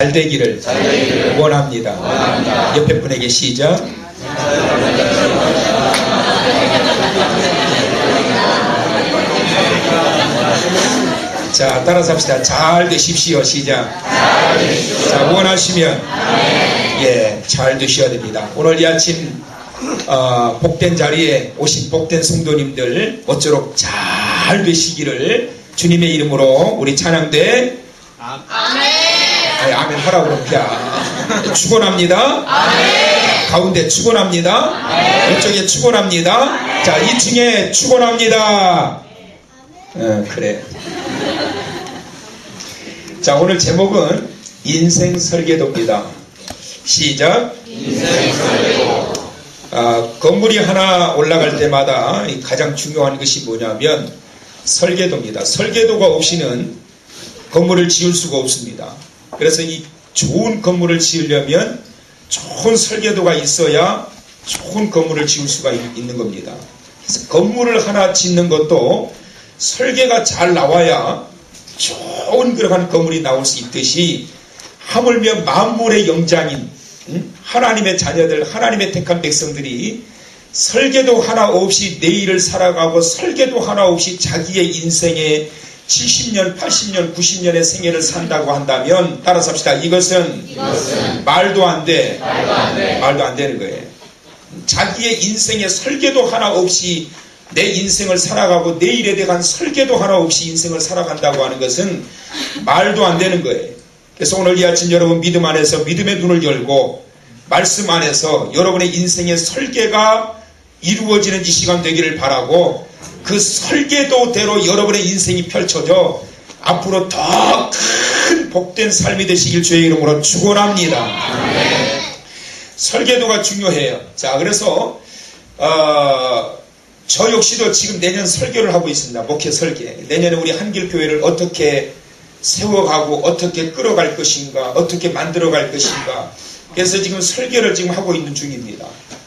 잘 되기를 원합니다. 옆에 분에게 시작. 자, 따라서 합시다. 잘 되십시오. 시작. 자, 원하시면 예, 잘 되셔야 됩니다. 오늘 이 아침 복된 자리에 오신 복된 성도님들 모쪼록 잘 되시기를 주님의 이름으로 우리 찬양대 아멘 하라고 그럽니다. 축원합니다. 가운데 축원합니다. 이쪽에 축원합니다. 자, 2층에 축원합니다. 그래. 자, 오늘 제목은 인생 설계도입니다. 시작. 인생 설계도. 건물이 하나 올라갈 때마다 가장 중요한 것이 뭐냐면 설계도입니다. 설계도가 없이는 건물을 지을 수가 없습니다. 그래서 이 좋은 건물을 지으려면 좋은 설계도가 있어야 좋은 건물을 지을 수가 있는 겁니다. 그래서 건물을 하나 짓는 것도 설계가 잘 나와야 좋은 그러한 건물이 나올 수 있듯이 하물며 만물의 영장인 하나님의 자녀들, 하나님의 택한 백성들이 설계도 하나 없이 내일을 살아가고 설계도 하나 없이 자기의 인생에 70년, 80년, 90년의 생애를 산다고 한다면 따라서 합시다. 이것은 말도 안 돼. 말도 안 되는 거예요. 자기의 인생에 설계도 하나 없이 내 인생을 살아가고 내일에 대한 설계도 하나 없이 인생을 살아간다고 하는 것은 말도 안 되는 거예요. 그래서 오늘 이 아침 여러분 믿음 안에서 믿음의 눈을 열고 말씀 안에서 여러분의 인생의 설계가 이루어지는 이 시간 되기를 바라고 그 설계도대로 여러분의 인생이 펼쳐져 앞으로 더 큰 복된 삶이 되시길 주의 이름으로 축원합니다. 설계도가 중요해요. 자, 그래서 저 역시도 지금 내년 설계를 하고 있습니다. 목회 설계. 내년에 우리 한길교회를 어떻게 세워가고 어떻게 끌어갈 것인가, 어떻게 만들어갈 것인가. 그래서 지금 설계를 지금 하고 있는 중입니다.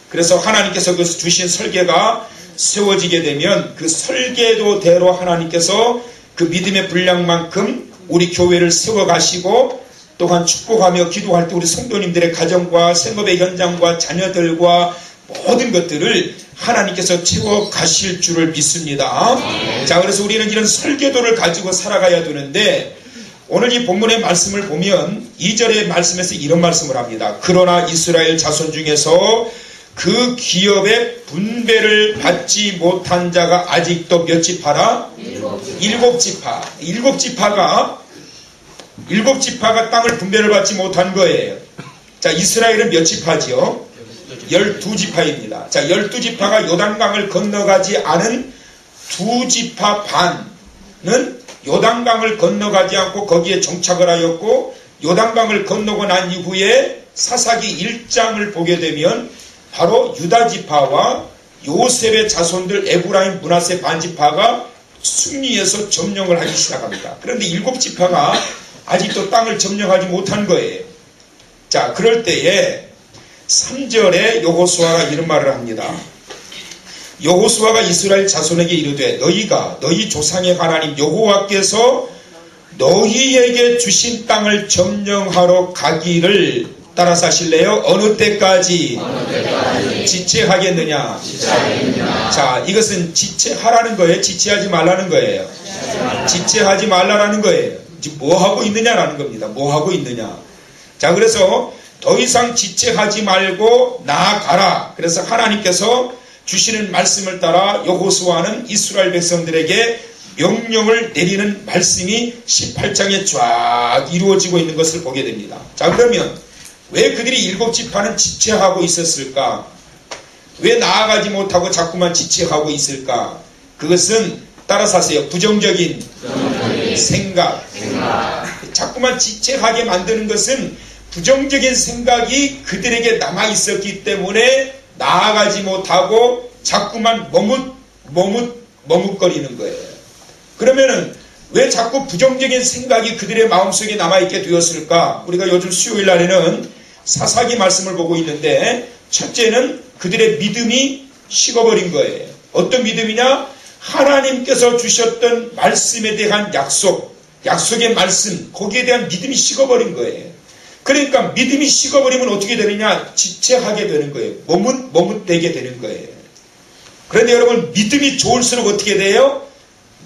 그래서 하나님께서 그 주신 설계가 세워지게 되면 그 설계도대로 하나님께서 그 믿음의 분량만큼 우리 교회를 세워가시고 또한 축복하며 기도할 때 우리 성도님들의 가정과 생업의 현장과 자녀들과 모든 것들을 하나님께서 채워가실 줄을 믿습니다. 자, 그래서 우리는 이런 설계도를 가지고 살아가야 되는데 오늘 이 본문의 말씀을 보면 2절의 말씀에서 이런 말씀을 합니다. 그러나 이스라엘 자손 중에서 그 기업의 분배를 받지 못한 자가 아직도 몇 지파라? 7지파. 7지파가 땅을 분배를 받지 못한 거예요. 자, 이스라엘은 몇 지파지요? 12지파입니다. 자, 12지파가 요단강을 건너가지 않은 2지파 반은 요단강을 건너가지 않고 거기에 정착을 하였고 요단강을 건너고 난 이후에 사사기 1장을 보게 되면 바로 유다지파와 요셉의 자손들 에브라임 므낫세 반지파가 승리해서 점령을 하기 시작합니다. 그런데 7지파가 아직도 땅을 점령하지 못한 거예요. 자, 그럴 때에 3절에 여호수아가 이런 말을 합니다. 여호수아가 이스라엘 자손에게 이르되 너희가 너희 조상의 하나님 여호와께서 너희에게 주신 땅을 점령하러 가기를 따라서 하실래요? 어느 때까지? 지체하겠느냐? 자, 이것은 지체하라는 거예요? 지체하지 말라는 거예요? 지체하지 말라는 거예요. 지금 뭐 하고 있느냐라는 겁니다. 뭐 하고 있느냐? 자, 그래서 더 이상 지체하지 말고 나아가라. 그래서 하나님께서 주시는 말씀을 따라 여호수아는 이스라엘 백성들에게 명령을 내리는 말씀이 18장에 쫙 이루어지고 있는 것을 보게 됩니다. 자, 그러면 왜 그들이 7지파는 지체하고 있었을까? 왜 나아가지 못하고 자꾸만 지체하고 있을까? 그것은 따라서 하세요. 부정적인 생각. 자꾸만 지체하게 만드는 것은 부정적인 생각이 그들에게 남아있었기 때문에 나아가지 못하고 자꾸만 머뭇거리는 거예요. 그러면은 왜 자꾸 부정적인 생각이 그들의 마음속에 남아있게 되었을까? 우리가 요즘 수요일 날에는 사사기 말씀을 보고 있는데 첫째는 그들의 믿음이 식어버린 거예요. 어떤 믿음이냐? 하나님께서 주셨던 말씀에 대한 약속의 말씀, 거기에 대한 믿음이 식어버린 거예요. 그러니까 믿음이 식어버리면 어떻게 되느냐? 지체하게 되는 거예요. 머뭇대게 되는 거예요. 그런데 여러분, 믿음이 좋을수록 어떻게 돼요?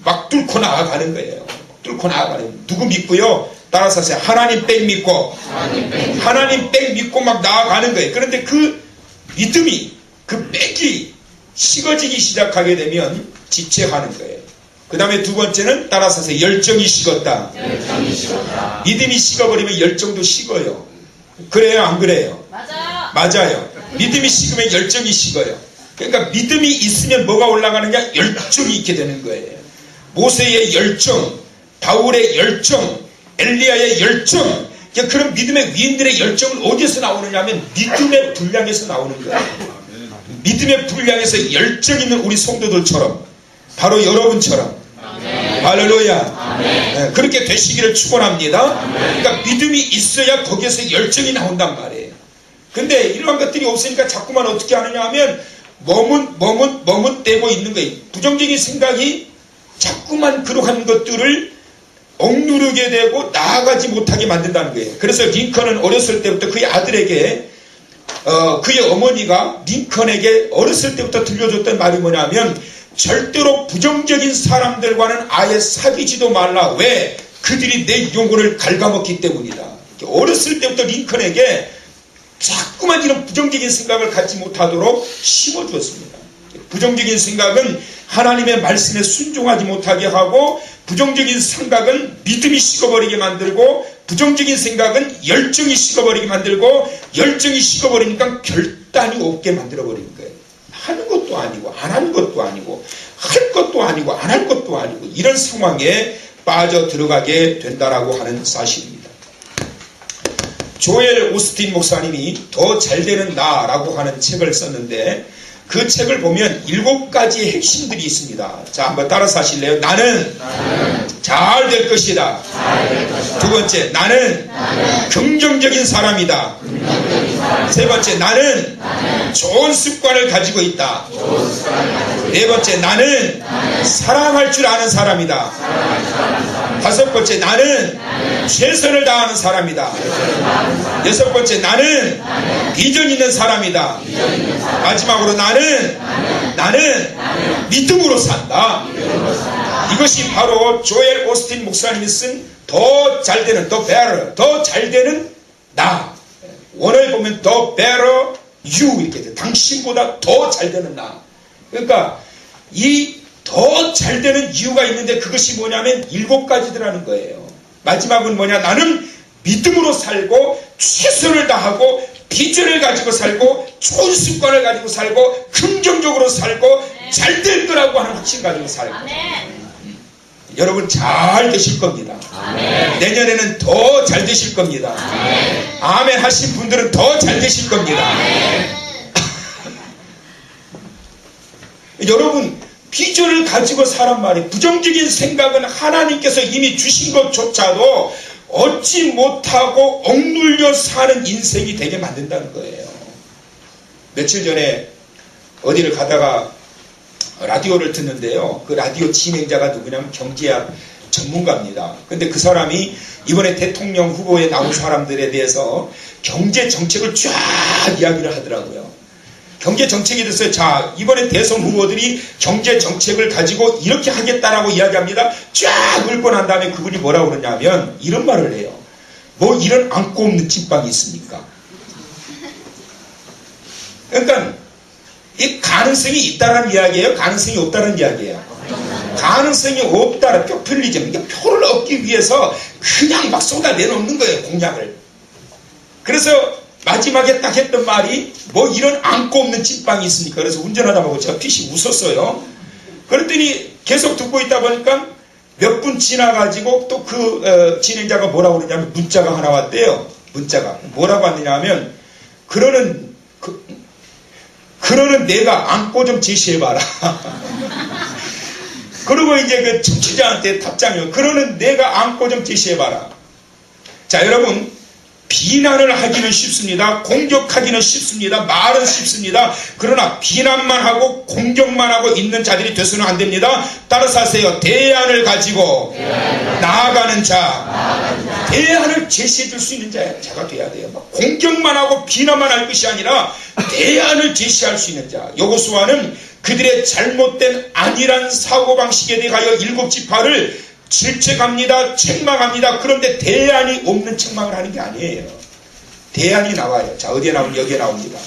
막 뚫고 나아가는 거예요. 뚫고 나아가는. 누구 믿고요? 따라서 하세요. 하나님 백 믿고, 하나님 백 믿고 막 나아가는 거예요. 그런데 그 믿음이, 그 백이 식어지기 시작하게 되면 지체하는 거예요. 그 다음에 두 번째는 따라서 하세요. 열정이 식었다. 믿음이 식어버리면 열정도 식어요. 그래요, 안 그래요? 맞아요. 믿음이 식으면 열정이 식어요. 그러니까 믿음이 있으면 뭐가 올라가느냐? 열정이 있게 되는 거예요. 모세의 열정, 바울의 열정, 엘리야의 열정, 그런 믿음의 위인들의 열정은 어디서 나오느냐 하면 믿음의 분량에서 나오는 거예요. 믿음의 분량에서 열정 있는 우리 성도들처럼, 바로 여러분처럼, 할렐루야. 네, 그렇게 되시기를 축원합니다. 그러니까 믿음이 있어야 거기에서 열정이 나온단 말이에요. 근데 이러한 것들이 없으니까 자꾸만 어떻게 하느냐 하면 머뭇대고 있는 거예요. 부정적인 생각이 자꾸만 그러한 것들을 억누르게 되고 나아가지 못하게 만든다는 거예요. 그래서 링컨은 어렸을 때부터 그의 아들에게 그의 어머니가 링컨에게 어렸을 때부터 들려줬던 말이 뭐냐면 절대로 부정적인 사람들과는 아예 사귀지도 말라. 왜? 그들이 내 영혼을 갉아먹기 때문이다. 어렸을 때부터 링컨에게 자꾸만 이런 부정적인 생각을 갖지 못하도록 심어주었습니다. 부정적인 생각은 하나님의 말씀에 순종하지 못하게 하고, 부정적인 생각은 믿음이 식어버리게 만들고, 부정적인 생각은 열정이 식어버리게 만들고, 열정이 식어버리니까 결단이 없게 만들어버리는 거예요. 하는 것도 아니고 안 하는 것도 아니고 할 것도 아니고 안 할 것도 아니고 이런 상황에 빠져 들어가게 된다라고 하는 사실입니다. 조엘 오스틴 목사님이 더 잘되는 나라고 하는 책을 썼는데 그 책을 보면 7가지의 핵심들이 있습니다. 자, 한번 따라서 하실래요? 나는 잘 될 것이다. 두 번째, 나는 긍정적인 사람이다. 세 번째, 나는 좋은 습관을 가지고 있다. 네 번째, 나는 사랑할 줄 아는 사람이다. 다섯 번째, 나는 최선을 다하는 사람이다. 여섯 번째, 나는 비전 있는 사람이다. 마지막으로 나는 믿음으로 산다. 이것이 바로 조엘 오스틴 목사님이 쓴 더 잘되는, 더 better, 더 잘되는 나. 원어에 보면 더 better you 이렇게 돼. 당신보다 더 잘되는 나. 그러니까 이 더 잘되는 이유가 있는데 그것이 뭐냐면 7가지더라는 거예요. 마지막은 뭐냐? 나는 믿음으로 살고 최선을 다하고 비전을 가지고 살고 좋은 습관을 가지고 살고 긍정적으로 살고 잘 될 거라고 하는 확신 가지고 살고. 여러분 잘 되실 겁니다. 내년에는 더 잘 되실 겁니다. 아멘 하신 분들은 더 잘 되실 겁니다. 여러분 비전을 가지고 사란 말이에요. 부정적인 생각은 하나님께서 이미 주신 것조차도 얻지 못하고 억눌려 사는 인생이 되게 만든다는 거예요. 며칠 전에 어디를 가다가 라디오를 듣는데요. 그 라디오 진행자가 누구냐면 경제학 전문가입니다. 근데 그 사람이 이번에 대통령 후보에 나온 사람들에 대해서 경제 정책을 쫙 이야기를 하더라고요. 경제 정책에 대해서 자, 이번에 대선 후보들이 경제 정책을 가지고 이렇게 하겠다라고 이야기합니다. 쫙 읽고 난 다음에 그분이 뭐라고 그러냐면 이런 말을 해요. 뭐 이런 안고 없는 찐빵이 있습니까? 그러니까 이 가능성이 있다는 이야기예요? 가능성이 없다는 이야기예요? 가능성이 없다라 표퓰리즘. 그러니까 표를 얻기 위해서 그냥 막 쏟아내놓는 거예요. 공약을. 그래서 마지막에 딱 했던 말이 뭐 이런 안고 없는 찐빵이 있습니까? 그래서 운전하다 보고 제가 피식 웃었어요. 그랬더니 계속 듣고 있다 보니까 몇 분 지나가지고 또 그 진행자가 뭐라고 그러냐면 문자가 하나 왔대요. 문자가 뭐라고 왔느냐 하면 그러는 내가 안고 좀 제시해봐라. 그리고 이제 그 청취자한테 답장이요. 그러는 내가 안고 좀 제시해봐라. 자, 여러분 비난을 하기는 쉽습니다. 공격하기는 쉽습니다. 말은 쉽습니다. 그러나 비난만 하고 공격만 하고 있는 자들이 돼서는 안 됩니다. 따라서 하세요. 대안을 가지고 나아가는 자. 대안을 제시해 줄 수 있는 자가 돼야 돼요. 공격만 하고 비난만 할 것이 아니라 대안을 제시할 수 있는 자. 여호수아는 그들의 잘못된 안일한 사고방식에 대하여 7지파를 질책합니다. 책망합니다. 그런데 대안이 없는 책망을 하는 게 아니에요. 대안이 나와요. 자, 어디에 나오면 여기에 나옵니다.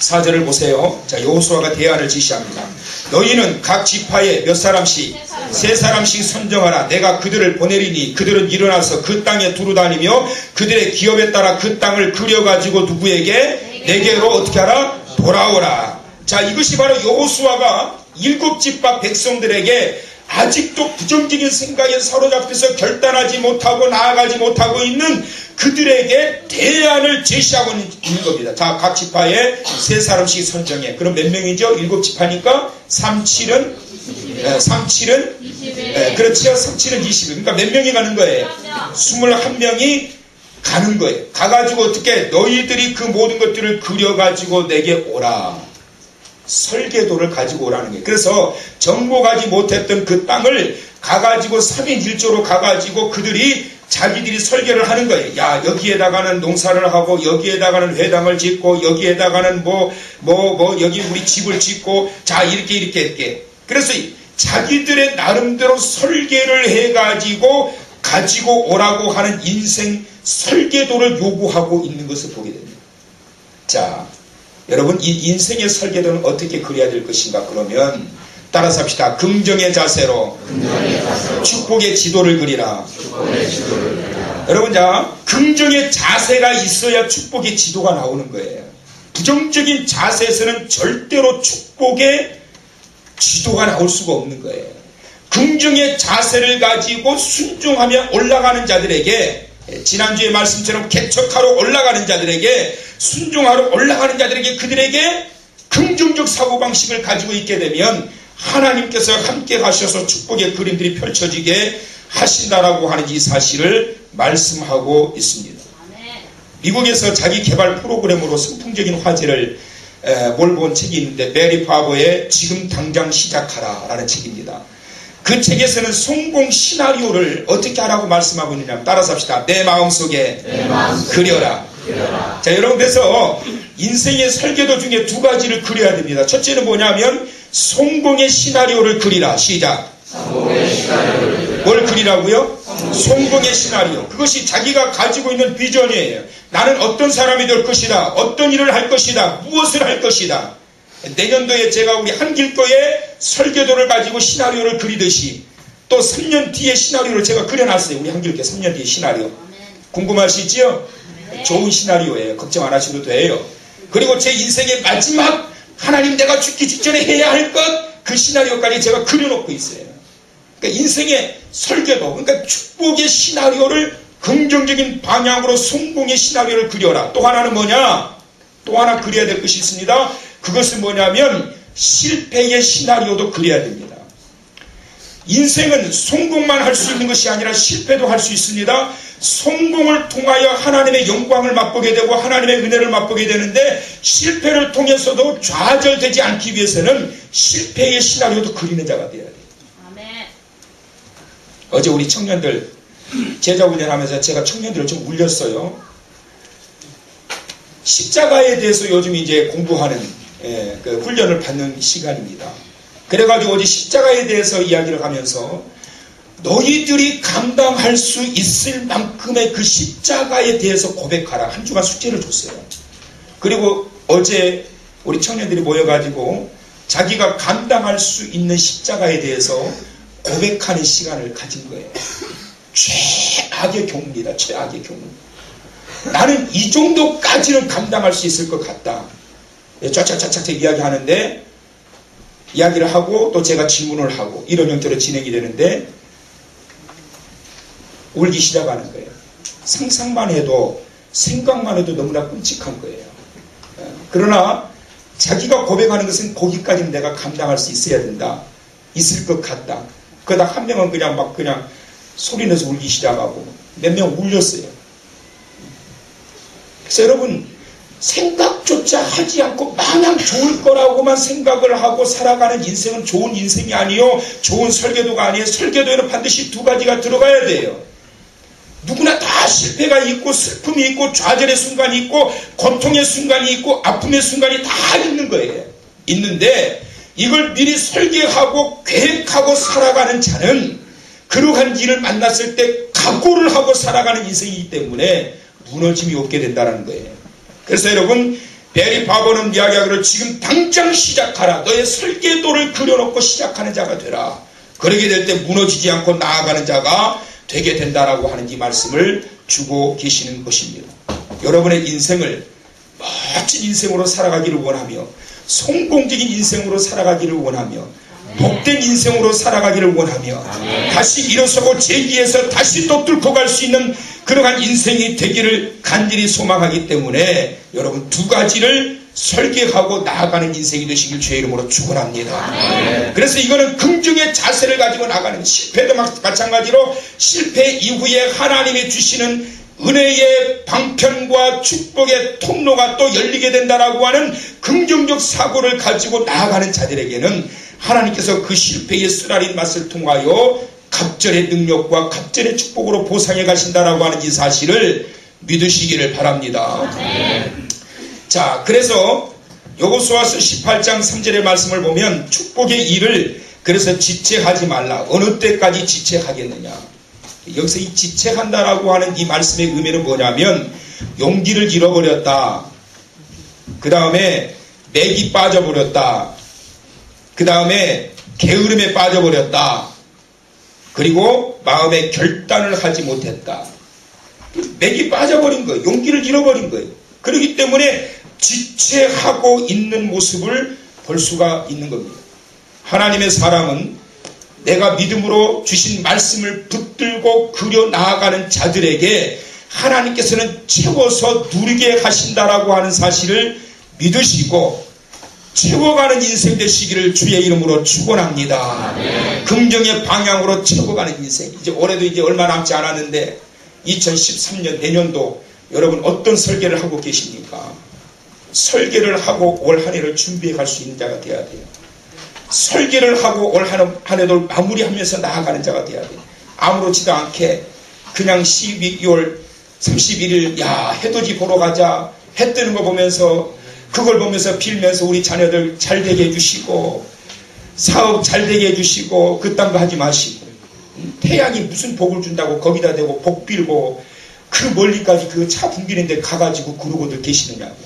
4절을 보세요. 자, 여호수아가 대안을 지시합니다. 너희는 각 지파에 몇 사람씩, 3사람씩 선정하라. 내가 그들을 보내리니 그들은 일어나서 그 땅에 두루다니며 그들의 기업에 따라 그 땅을 그려가지고 누구에게? 내게로 어떻게 하라? 돌아오라. 자, 이것이 바로 여호수아가 7지파 백성들에게 아직도 부정적인 생각에 사로잡혀서 결단하지 못하고 나아가지 못하고 있는 그들에게 대안을 제시하고 있는 겁니다. 자, 각 지파에 3사람씩 선정해. 그럼 몇 명이죠? 7지파니까 37은 21. 그렇죠? 37은 21. 그러니까 몇 명이 가는 거예요? 21명이 가는 거예요. 가가지고 어떻게 너희들이 그 모든 것들을 그려가지고 내게 오라. 설계도를 가지고 오라는 거예요. 그래서 정복하지 못했던 그 땅을 가가지고 3인 1조로 가가지고 그들이 자기들이 설계를 하는 거예요. 야, 여기에다가는 농사를 하고 여기에다가는 회당을 짓고 여기에다가는 여기 우리 집을 짓고 자, 이렇게. 그래서 자기들의 나름대로 설계를 해가지고 가지고 오라고 하는 인생 설계도를 요구하고 있는 것을 보게 됩니다. 자, 여러분, 이 인생의 설계도는 어떻게 그려야 될 것인가? 그러면 따라서 합시다. 긍정의 자세로 축복의 지도를 그리라. 여러분, 자, 긍정의 자세가 있어야 축복의 지도가 나오는 거예요. 부정적인 자세에서는 절대로 축복의 지도가 나올 수가 없는 거예요. 긍정의 자세를 가지고 순종하며 올라가는 자들에게, 지난주의 말씀처럼 개척하러 올라가는 자들에게, 순종하러 올라가는 자들에게, 그들에게 긍정적 사고방식을 가지고 있게 되면 하나님께서 함께 가셔서 축복의 그림들이 펼쳐지게 하신다라고 하는 이 사실을 말씀하고 있습니다. 미국에서 자기 개발 프로그램으로 선풍적인 화제를 몰고 온 책이 있는데, 메리 파버의 지금 당장 시작하라 라는 책입니다. 그 책에서는 성공 시나리오를 어떻게 하라고 말씀하고 있느냐, 따라서 합시다. 내 마음속에 그려라. 자, 여러분, 그래서 인생의 설계도 중에 2가지를 그려야 됩니다. 첫째는 뭐냐면 성공의 시나리오를 그리라. 시작. 뭘 그리라고요? 성공의 시나리오. 그것이 자기가 가지고 있는 비전이에요. 나는 어떤 사람이 될 것이다. 어떤 일을 할 것이다. 무엇을 할 것이다. 내년도에 제가 우리 한길교의 설계도를 가지고 시나리오를 그리듯이 또 3년 뒤의 시나리오를 제가 그려놨어요. 우리 한길교 3년 뒤의 시나리오. 궁금하시죠? 좋은 시나리오예요. 걱정 안 하셔도 돼요. 그리고 제 인생의 마지막 하나님 내가 죽기 직전에 해야 할 것, 그 시나리오까지 제가 그려놓고 있어요. 그러니까 인생의 설계도, 그러니까 축복의 시나리오를 긍정적인 방향으로 성공의 시나리오를 그려라. 또 하나는 뭐냐? 또 하나 그려야 될 것이 있습니다. 그것은 뭐냐면 실패의 시나리오도 그려야 됩니다. 인생은 성공만 할 수 있는 것이 아니라 실패도 할 수 있습니다. 성공을 통하여 하나님의 영광을 맛보게 되고 하나님의 은혜를 맛보게 되는데, 실패를 통해서도 좌절되지 않기 위해서는 실패의 시나리오도 그리는 자가 되어야 돼요. 아멘. 어제 우리 청년들 제자 훈련하면서 제가 청년들을 좀 울렸어요. 십자가에 대해서 요즘 이제 공부하는 그 훈련을 받는 시간입니다. 그래가지고 어제 십자가에 대해서 이야기를 하면서 너희들이 감당할 수 있을 만큼의 그 십자가에 대해서 고백하라. 한 주간 숙제를 줬어요. 그리고 어제 우리 청년들이 모여가지고 자기가 감당할 수 있는 십자가에 대해서 고백하는 시간을 가진 거예요. 최악의 경우입니다. 최악의 경우. 나는 이 정도까지는 감당할 수 있을 것 같다. 쫙쫙쫙쫙 이야기하는데, 이야기를 하고 또 제가 질문을 하고 이런 형태로 진행이 되는데 울기 시작하는 거예요. 상상만 해도, 생각만 해도 너무나 끔찍한 거예요. 그러나 자기가 고백하는 것은 거기까지는 내가 감당할 수 있어야 된다. 있을 것 같다. 그러다 1명은 그냥 소리내서 울기 시작하고 몇 명 울렸어요. 그래서 여러분, 생각조차 하지 않고 마냥 좋을 거라고만 생각을 하고 살아가는 인생은 좋은 인생이 아니요, 좋은 설계도가 아니에요. 설계도에는 반드시 두 가지가 들어가야 돼요. 누구나 다 실패가 있고 슬픔이 있고 좌절의 순간이 있고 고통의 순간이 있고 아픔의 순간이 다 있는 거예요. 있는데 이걸 미리 설계하고 계획하고 살아가는 자는 그러한 일을 만났을 때 각오를 하고 살아가는 인생이기 때문에 무너짐이 없게 된다는 거예요. 그래서 여러분, 베리 바버는 이야기하기를 지금 당장 시작하라. 너의 설계도를 그려놓고 시작하는 자가 되라. 그러게 될 때 무너지지 않고 나아가는 자가 되게 된다라고 하는 이 말씀을 주고 계시는 것입니다. 여러분의 인생을 멋진 인생으로 살아가기를 원하며 성공적인 인생으로 살아가기를 원하며 복된 인생으로 살아가기를 원하며 다시 일어서고 재기해서 다시 또 뚫고 갈 수 있는 그러한 인생이 되기를 간절히 소망하기 때문에 여러분 두 가지를 설계하고 나아가는 인생이 되시길 주의 이름으로 축원합니다. 그래서 이거는 긍정의 자세를 가지고 나가는, 실패도 마찬가지로 실패 이후에 하나님이 주시는 은혜의 방편과 축복의 통로가 또 열리게 된다라고 하는 긍정적 사고를 가지고 나아가는 자들에게는 하나님께서 그 실패의 쓰라린 맛을 통하여 갑절의 능력과 갑절의 축복으로 보상해 가신다라고 하는 이 사실을 믿으시기를 바랍니다. 자, 그래서 여호수아서 18장 3절의 말씀을 보면 축복의 일을 그래서 지체하지 말라. 어느 때까지 지체하겠느냐. 여기서 이 지체한다라고 하는 이 말씀의 의미는 뭐냐면 용기를 잃어버렸다. 그 다음에 맥이 빠져버렸다. 그 다음에 게으름에 빠져버렸다. 그리고 마음에 결단을 하지 못했다. 맥이 빠져버린 거예요. 용기를 잃어버린 거예요. 그렇기 때문에 지체하고 있는 모습을 볼 수가 있는 겁니다. 하나님의 사람은 내가 믿음으로 주신 말씀을 붙들고 그려 나아가는 자들에게 하나님께서는 채워서 누리게 하신다라고 하는 사실을 믿으시고 채워가는 인생 되시기를 주의 이름으로 축원합니다. 긍정의 방향으로 채워가는 인생. 이제 올해도 이제 얼마 남지 않았는데 2013년 내년도 여러분 어떤 설계를 하고 계십니까? 설계를 하고 올 한 해를 준비해 갈 수 있는 자가 되어야 돼요. 설계를 하고 올 한 해를 마무리하면서 나아가는 자가 되어야 돼요. 아무렇지도 않게 그냥 12월 31일 해돋이 보러 가자, 해 뜨는 거 보면서 그걸 보면서 빌면서 우리 자녀들 잘 되게 해주시고 사업 잘 되게 해주시고 그딴 거 하지 마시고, 태양이 무슨 복을 준다고 거기다 대고 복 빌고 그 멀리까지 그 차 붐비는데 가가지고 그러고들 계시느냐고.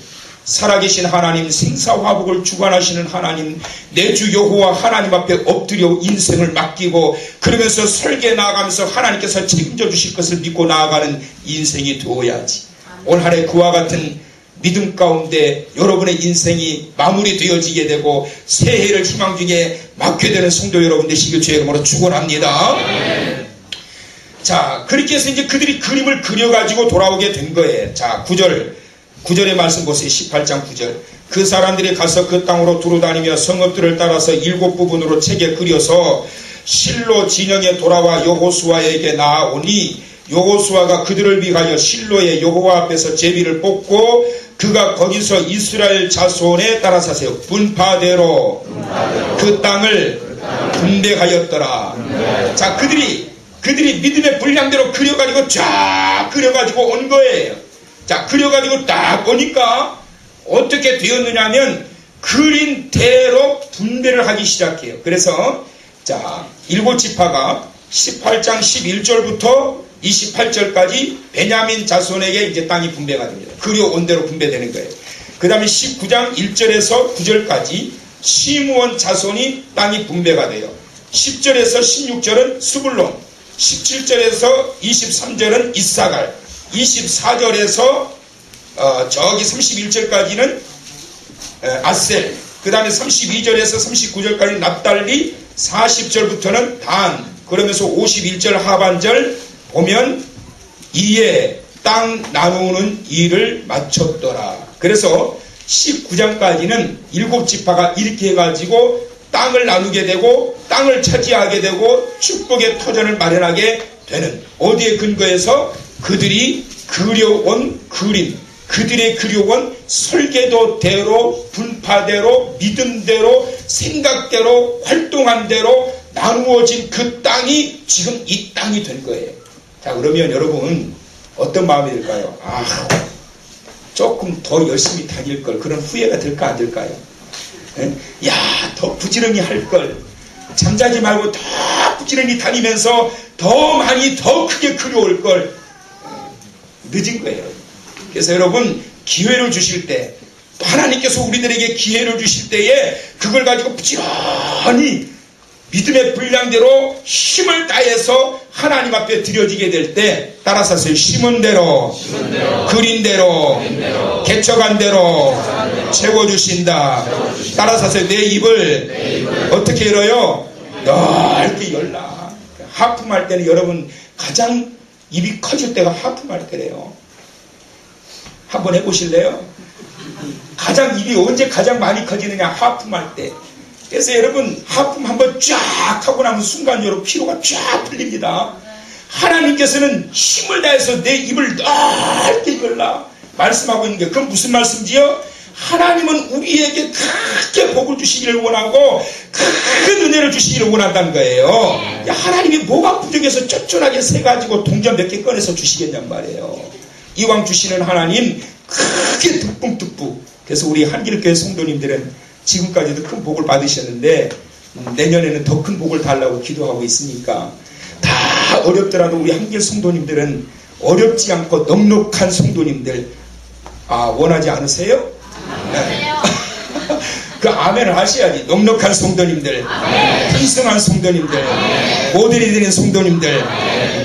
살아계신 하나님, 생사화복을 주관하시는 하나님, 내 주 여호와 하나님 앞에 엎드려 인생을 맡기고 그러면서 설계 나아가면서 하나님께서 책임져 주실 것을 믿고 나아가는 인생이 되어야지. 올 한 해 그와 같은 믿음 가운데 여러분의 인생이 마무리되어지게 되고 새해를 희망 중에 맞게 되는 성도 여러분 되시길 주의 이름으로 축원합니다. 자, 그렇게 해서 이제 그들이 그림을 그려가지고 돌아오게 된 거예요. 자, 9절의 말씀 보세요. 18장 9절. 그 사람들이 가서 그 땅으로 두루다니며 성읍들을 따라서 7부분으로 책에 그려서 실로 진영에 돌아와 여호수아에게 나아오니 여호수아가 그들을 위하여 실로의 여호와 앞에서 제비를 뽑고 그가 거기서 이스라엘 자손에 따라 사세요. 분파대로 그 땅을 분배하였더라. 자, 그들이 믿음의 분량대로 그려가지고 쫙 그려가지고 온 거예요. 자, 그려가지고 딱 보니까 어떻게 되었느냐 하면 그린 대로 분배를 하기 시작해요. 그래서 자, 7지파가 18장 11절부터 28절까지 베냐민 자손에게 이제 땅이 분배가 됩니다. 그려온 대로 분배되는 거예요. 그 다음에 19장 1절에서 9절까지 시므온 자손이 땅이 분배가 돼요. 10절에서 16절은 스불론, 17절에서 23절은 이사갈, 24절에서 저기 31절까지는 아셀, 그 다음에 32절에서 39절까지는 납달리, 40절부터는 단, 그러면서 51절 하반절 보면 이에 땅 나누는 일을 마쳤더라. 그래서 19장까지는 7지파가 이렇게 해가지고 땅을 나누게 되고 땅을 차지하게 되고 축복의 터전을 마련하게 되는, 어디에 근거해서 그들이 그려온 그림, 그 그들의 그리움은 설계도대로, 분파대로, 믿음대로, 생각대로, 활동한 대로 나누어진 그 땅이 지금 이 땅이 된 거예요. 자, 그러면 여러분 어떤 마음이 들까요? 아, 조금 더 열심히 다닐 걸, 그런 후회가 들까 안 들까요? 야, 더 부지런히 할 걸, 잠자지 말고 더 부지런히 다니면서 더 많이 더 크게 그려올 걸. 늦은 거예요. 그래서 여러분, 기회를 주실 때, 하나님께서 우리들에게 기회를 주실 때에 그걸 가지고 부지런히 믿음의 분량대로 힘을 다해서 하나님 앞에 드려지게 될 때, 따라서 하세요. 심은 대로, 그린 대로, 개척한 대로 채워주신다. 따라서 하세요. 내 입을 어떻게 열어요? 넓게 열라. 하품할 때는 여러분 가장 입이 커질 때가 하품할 때래요. 한번 해보실래요? 가장 입이 언제 가장 많이 커지느냐? 하품할 때. 그래서 여러분 하품 한번 쫙 하고 나면 순간 여러분 피로가 쫙 풀립니다. 하나님께서는 힘을 다해서 내 입을 넓게 열라 말씀하고 있는 게, 그건 무슨 말씀이지요? 하나님은 우리에게 크게 복을 주시기를 원하고 큰 은혜를 주시기를 원한다는 거예요. 야, 하나님이 뭐가 부족해서 쫀쫀하게 세 가지고 동전 몇 개 꺼내서 주시겠냔 말이에요. 이왕 주시는 하나님 크게 득북득북. 그래서 우리 한길교회 성도님들은 지금까지도 큰 복을 받으셨는데 내년에는 더 큰 복을 달라고 기도하고 있으니까, 다 어렵더라도 우리 한길 성도님들은 어렵지 않고 넉넉한 성도님들 원하지 않으세요? 네. 그 아멘을 하셔야지. 넉넉한 성도님들, 풍성한 성도님들, 모델이 되는 성도님들,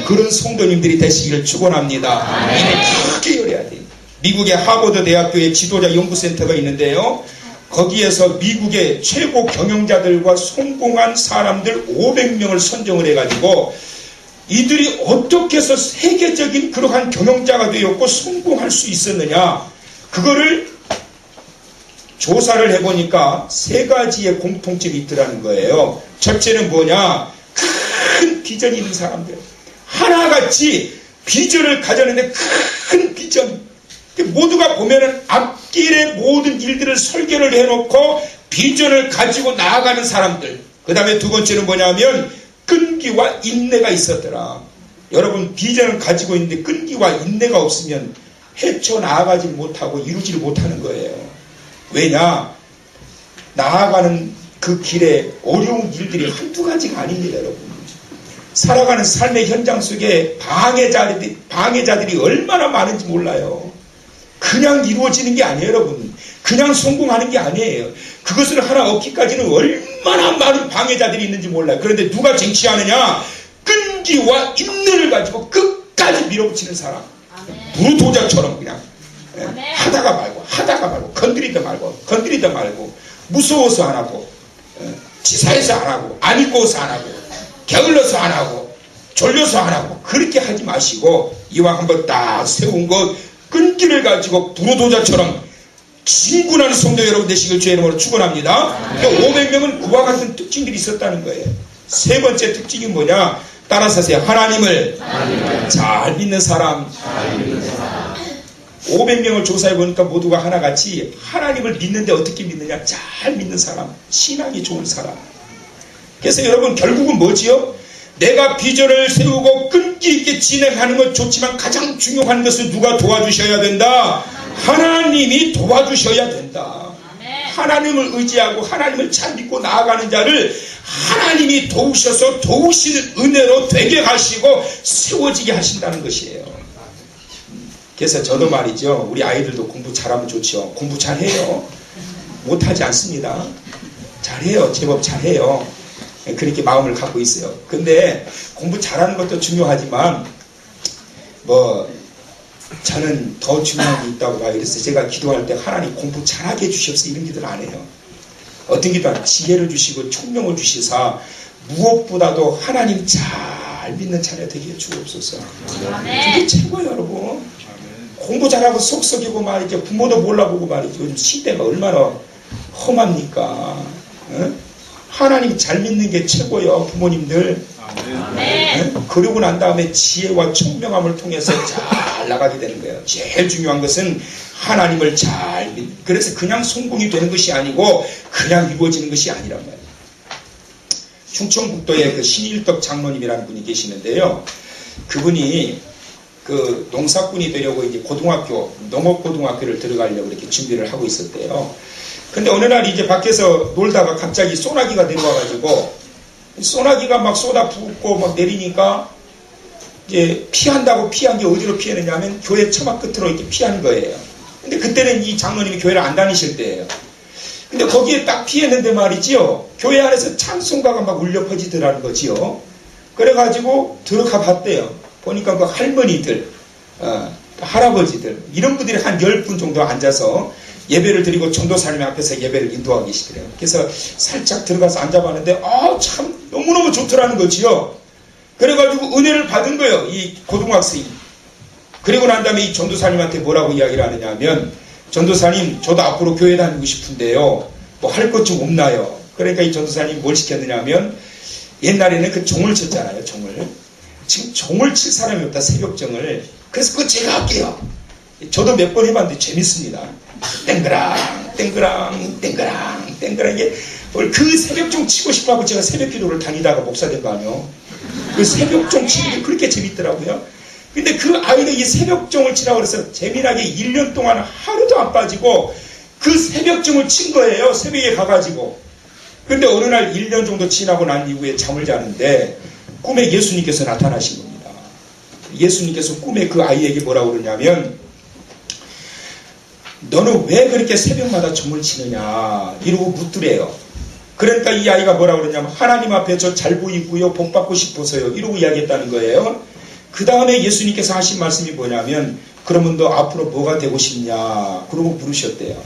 그런 성도님들이 되시기를 축원합니다. 입을 크게 열어야 돼요. 미국의 하버드 대학교에 지도자 연구센터가 있는데요, 거기에서 미국의 최고 경영자들과 성공한 사람들 500명을 선정을 해가지고 이들이 어떻게 해서 세계적인 그러한 경영자가 되었고 성공할 수 있었느냐, 그거를 조사를 해보니까 세 가지의 공통점이 있더라는 거예요. 첫째는 뭐냐? 큰 비전이 있는 사람들, 하나같이 비전을 가졌는데 큰 비전, 모두가 보면은 앞길의 모든 일들을 설계를 해놓고 비전을 가지고 나아가는 사람들. 그 다음에 두 번째는 뭐냐면 끈기와 인내가 있었더라. 여러분, 비전을 가지고 있는데 끈기와 인내가 없으면 헤쳐나아가지 못하고 이루지를 못하는 거예요. 왜냐? 나아가는 그 길에 어려운 일들이 한두 가지가 아닙니다, 여러분. 살아가는 삶의 현장 속에 방해자들이 얼마나 많은지 몰라요. 그냥 이루어지는 게 아니에요, 여러분. 그냥 성공하는 게 아니에요. 그것을 하나 얻기까지는 얼마나 많은 방해자들이 있는지 몰라요. 그런데 누가 쟁취하느냐? 끈기와 인내를 가지고 끝까지 밀어붙이는 사람. 무도자처럼 그냥 하다가 말고 건드리다 말고 무서워서 안 하고 치사해서 안 하고 안 입고서 안 하고 게을러서 안 하고 졸려서 안 하고, 그렇게 하지 마시고 이왕 한번 딱 세운 것 끈기를 가지고 불호도자처럼 진군하는 성도 여러분 되시길 주의 이름으로 축원합니다. 500명은 그와 같은 특징들이 있었다는 거예요. 세 번째 특징이 뭐냐? 따라서 하세요. 하나님을 잘 믿는 사람. 500명을 조사해 보니까 모두가 하나같이 하나님을 믿는데 어떻게 믿느냐? 잘 믿는 사람, 신앙이 좋은 사람. 그래서 여러분 결국은 뭐지요? 내가 비전을 세우고 끈기 있게 진행하는 건 좋지만 가장 중요한 것은 누가 도와주셔야 된다? 하나님이 도와주셔야 된다. 하나님을 의지하고 하나님을 잘 믿고 나아가는 자를 하나님이 도우셔서 도우시는 은혜로 되게 하시고 세워지게 하신다는 것이에요. 그래서 저도 말이죠, 우리 아이들도 공부 잘하면 좋죠. 공부 잘해요. 못하지 않습니다. 잘해요. 제법 잘해요. 그렇게 마음을 갖고 있어요. 근데 공부 잘하는 것도 중요하지만 저는 더 중요한 게 있다고 봐요. 그래서 제가 기도할 때 하나님 공부 잘하게 해주시옵소서 이런 기도를 안 해요. 어떤 기도는 지혜를 주시고 총명을 주시사 무엇보다도 하나님 잘 믿는 자녀 되게 주옵소서. 그게 최고예요, 여러분. 공부 잘하고 속썩이고 말이죠. 부모도 몰라보고 말이죠. 요즘 시대가 얼마나 험합니까? 응? 하나님 잘 믿는 게 최고예요, 부모님들. 네? 그러고 난 다음에 지혜와 총명함을 통해서 잘 나가게 되는 거예요. 제일 중요한 것은 하나님을 잘 그래서 그냥 성공이 되는 것이 아니고 그냥 이루어지는 것이 아니란 말이에요. 충청북도에 그 신일덕 장로님이라는 분이 계시는데요. 그분이 그 농사꾼이 되려고 이제 고등학교, 농업고등학교를 들어가려고 이렇게 준비를 하고 있었대요. 근데 어느 날 이제 밖에서 놀다가 갑자기 소나기가 내려와가지고 소나기가 막 쏟아붓고 막 내리니까 이제 피한다고 피한 게 어디로 피했느냐면 교회 처막 끝으로 이렇게 피한 거예요. 근데 그때는 이 장로님이 교회를 안 다니실 때예요. 근데 거기에 딱 피했는데 말이지요. 교회 안에서 찬송가가 막 울려 퍼지더라는 거지요. 그래가지고 들어가 봤대요. 보니까 그 할머니들, 할아버지들, 이런 분들이 한 10분 정도 앉아서 예배를 드리고 전도사님 앞에서 예배를 인도하고 계시더래요. 그래서 살짝 들어가서 앉아봤는데, 참, 너무너무 좋더라는 거지요. 그래가지고 은혜를 받은 거예요, 이 고등학생이. 그리고 난 다음에 이 전도사님한테 뭐라고 이야기를 하느냐 하면, 전도사님, 저도 앞으로 교회 다니고 싶은데요. 뭐 할 것 좀 없나요? 그러니까 이 전도사님이 뭘 시켰느냐 하면, 옛날에는 그 종을 쳤잖아요, 종을. 지금 종을 칠 사람이 없다, 새벽종을. 그래서 그거 제가 할게요. 저도 몇 번 해봤는데 재밌습니다. 땡그랑, 땡그랑, 땡그랑, 땡그랑. 이게 그 새벽종 치고 싶어하고 제가 새벽 기도를 다니다가 목사 된 거 아니에요? 그 새벽종 치는 게 그렇게 재밌더라고요. 근데 그 아이가 이 새벽종을 치라고 그래서 재미나게 1년 동안 하루도 안 빠지고 그 새벽종을 친 거예요. 새벽에 가가지고. 근데 어느 날 1년 정도 지나고 난 이후에 잠을 자는데 꿈에 예수님께서 나타나신 겁니다. 예수님께서 꿈에 그 아이에게 뭐라고 그러냐면 너는 왜 그렇게 새벽마다 종을 치느냐 이러고 묻더래요. 그러니까 이 아이가 뭐라고 그러냐면 하나님 앞에 저 잘 보이고요. 복 받고 싶어서요. 이러고 이야기했다는 거예요. 그 다음에 예수님께서 하신 말씀이 뭐냐면 그러면 너 앞으로 뭐가 되고 싶냐 그러고 물으셨대요.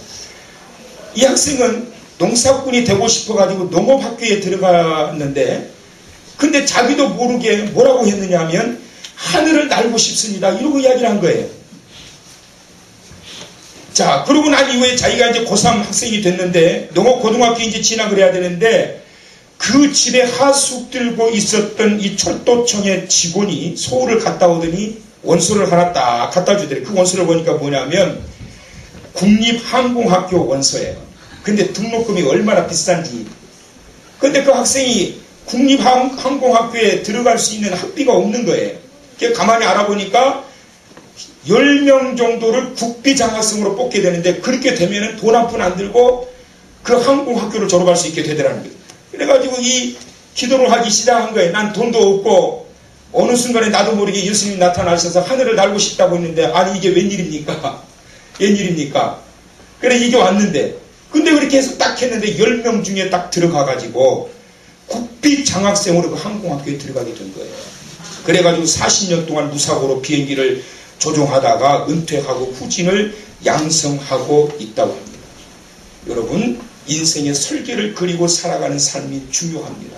이 학생은 농사꾼이 되고 싶어가지고 농업학교에 들어갔는데 근데 자기도 모르게 뭐라고 했느냐 하면 하늘을 날고 싶습니다. 이러고 이야기를 한 거예요. 자, 그러고 난 이후에 자기가 이제 고3 학생이 됐는데 농업고등학교 이제 진학을 해야 되는데 그 집에 하숙 들고 있었던 이 철도청의 직원이 서울을 갔다 오더니 원서를 하나 딱 갖다 주더래. 그 원서를 보니까 뭐냐면 국립항공학교 원서예요. 근데 등록금이 얼마나 비싼지. 근데 그 학생이 국립항공학교에 들어갈 수 있는 학비가 없는 거예요. 가만히 알아보니까 10명 정도를 국비장학생으로 뽑게 되는데 그렇게 되면은 돈 한 푼 안 들고 그 항공학교를 졸업할 수 있게 되더라는 거예요. 그래가지고 이 기도를 하기 시작한 거예요. 난 돈도 없고 어느 순간에 나도 모르게 예수님이 나타나셔서 하늘을 날고 싶다고 했는데 아니 이게 웬일입니까? 웬일입니까? 그래 이게 왔는데 근데 그렇게 해서 딱 했는데 10명 중에 딱 들어가가지고 국비장학생으로 그 항공학교에 들어가게 된 거예요. 그래가지고 40년 동안 무사고로 비행기를 조종하다가 은퇴하고 후진을 양성하고 있다고 합니다. 여러분 인생의 설계를 그리고 살아가는 삶이 중요합니다.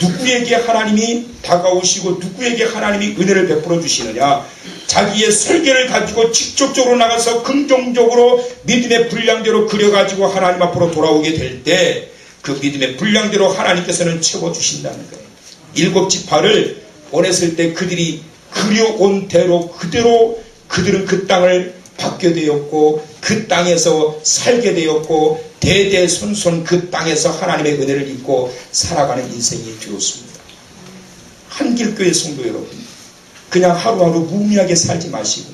누구에게 하나님이 다가오시고 누구에게 하나님이 은혜를 베풀어 주시느냐 자기의 설계를 가지고 직접적으로 나가서 긍정적으로 믿음의 분량대로 그려가지고 하나님 앞으로 돌아오게 될 때 그 믿음의 분량대로 하나님께서는 채워주신다는 거예요. 7지파를 보냈을 때 그들이 그려온 대로 그대로 그들은 그 땅을 받게 되었고 그 땅에서 살게 되었고 대대손손 그 땅에서 하나님의 은혜를 입고 살아가는 인생이 되었습니다. 한길교회 성도 여러분 그냥 하루하루 무의미하게 살지 마시고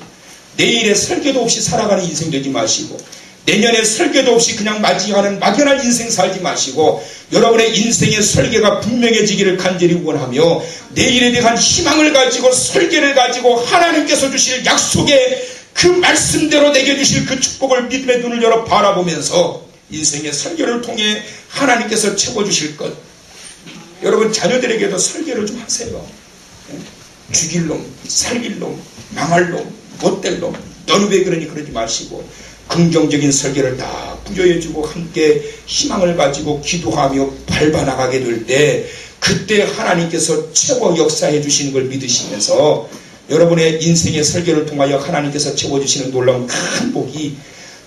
내일의 설계도 없이 살아가는 인생 되지 마시고 내년에 설계도 없이 그냥 맞이하는 막연한 인생 살지 마시고 여러분의 인생의 설계가 분명해지기를 간절히 원하며 내일에 대한 희망을 가지고 설계를 가지고 하나님께서 주실 약속의 그 말씀대로 내게 주실 그 축복을 믿음의 눈을 열어 바라보면서 인생의 설계를 통해 하나님께서 채워주실 것 여러분 자녀들에게도 설계를 좀 하세요. 죽일 놈, 살릴 놈, 망할 놈, 못될 놈 너는 왜 그러니 그러지 마시고 긍정적인 설계를 다 부여해주고 함께 희망을 가지고 기도하며 밟아나가게 될 때 그때 하나님께서 최고 역사해 주시는 걸 믿으시면서 여러분의 인생의 설계를 통하여 하나님께서 채워주시는 놀라운 큰 복이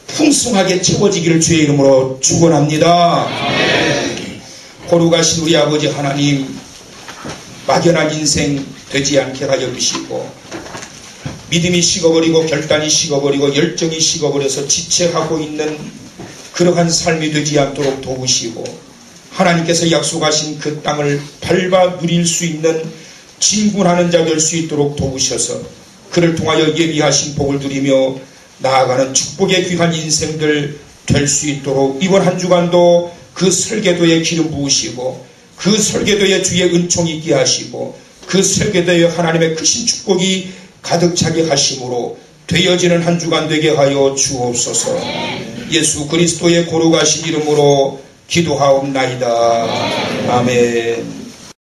풍성하게 채워지기를 주의 이름으로 축원합니다. 거룩하신 우리 아버지 하나님, 막연한 인생 되지 않게 하여 주시고, 믿음이 식어버리고 결단이 식어버리고 열정이 식어버려서 지체하고 있는 그러한 삶이 되지 않도록 도우시고, 하나님께서 약속하신 그 땅을 밟아 누릴 수 있는 진군하는 자 될 수 있도록 도우셔서 그를 통하여 예비하신 복을 누리며 나아가는 축복의 귀한 인생들 될 수 있도록 이번 한 주간도 그 설계도에 기름 부으시고 그 설계도에 주의 은총이 있게 하시고 그 설계도에 하나님의 크신 축복이 가득 차게 하심으로 되어지는 한 주간 되게 하여 주옵소서. 예수 그리스도의 거룩하신 이름으로 기도하옵나이다. 아멘.